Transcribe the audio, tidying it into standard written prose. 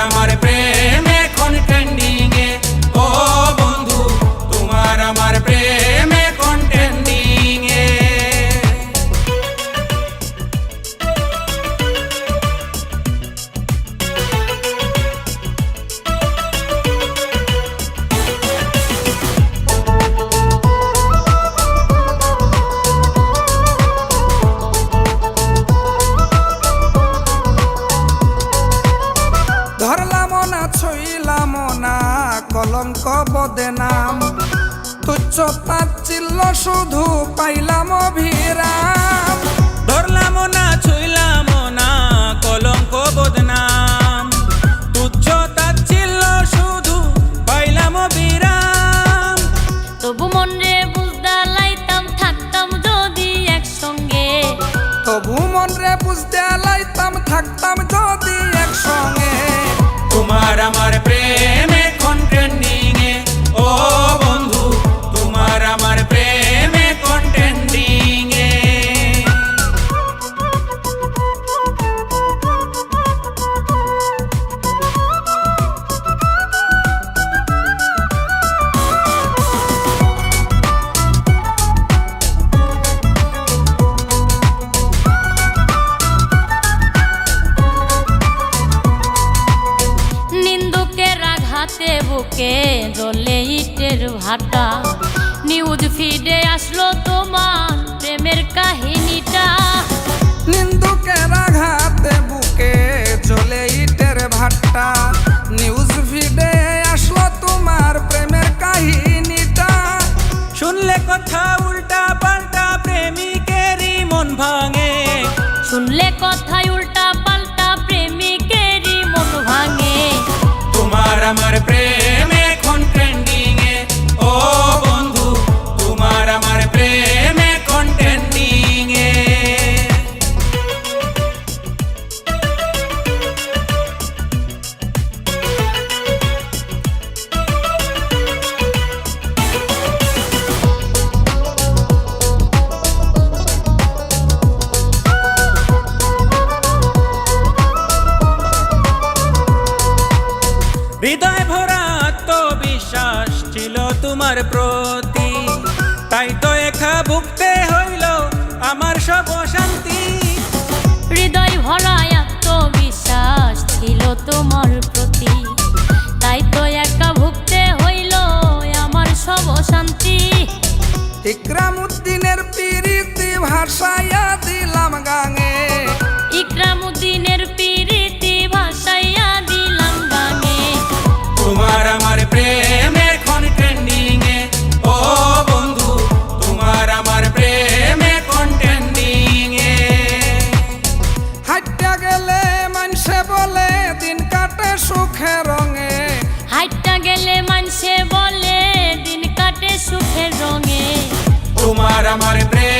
আমার প্রেম এখন ট্রেন্ডিং এ, ও বন্ধু তোমার আমার প্রেম এখন ট্রেন্ডিং এ। ধরলাম না ছইলাম না কলঙ্ক বদনাম, তুচ্ছ তাচ্ছিল্য শুধু পাইলাম অভিরাম। ধরলাম না ছুইলাম না কলঙ্ক বদনাম, তুচ্ছ তাচ্ছিল্য শুধু পাইলাম বিরাম। তবু মন রে বুঝদা লাইতাম থাকতাম যদি একসঙ্গে, তবু মন রে বুঝতে লাইতাম থাকতাম যদি একসঙ্গে। তোমার আমার প্রেম এখন ট্রেন্ডিং এ, ও বন্ধু তোমার আমার প্রেম এখন ট্রেন্ডিং এ। নিন্দুকের আঘাতে বুকে জ্বলে ইটের ভাটা, নিউজ ফিডে আসলো তোমার প্রেমের কাহিনীটা। নিন্দুকের আঘাতে বুকে চলে ইটের ভাট্টা, নিউজ ফিডে আসলো তোমার প্রেমের কাহিনীটা। শুনলে কথা উল্টা পাল্টা প্রেমিকেরই মন ভাঙে, শুনলে কথায় উল্টা পাল্টা প্রেমিকেরই মন ভাঙে। তোমার আমার প্রেম এখন ট্রেন্ডিং এ, ও বন্ধু তোমার আমার প্রেম এখন ট্রেন্ডিং এ। হৃদয় ভরা আত্মবিশ্বাস ছিল তোমার প্রতি, তাই তো একা ভুগতে হইল আমার সব শান্তি। হৃদয় ভরা আত্মবিশ্বাস ছিল তোমার প্রতি, তাই তো একা ভুগতে হইল আমার সব শান্তি। ইকরামুদ্দিনের পিরিতি ভাষাইয়া দিলাম গাঙে, ইকরামুদ্দিনের পিরিতি ভাষাইয়া দিলাম গানে। তোমার আমার প্রেম এখন ট্রেন্ডিং এ, ও বন্ধু তোমার আমার প্রেম এখন ট্রেন্ডিং এ। হাইটা গেলে মানুষে বলে দিন কাটে সুখে রঙে, হাইটা গেলে মানুষে বলে দিন কাটে সুখের রঙে। তোমার আমার প্রেম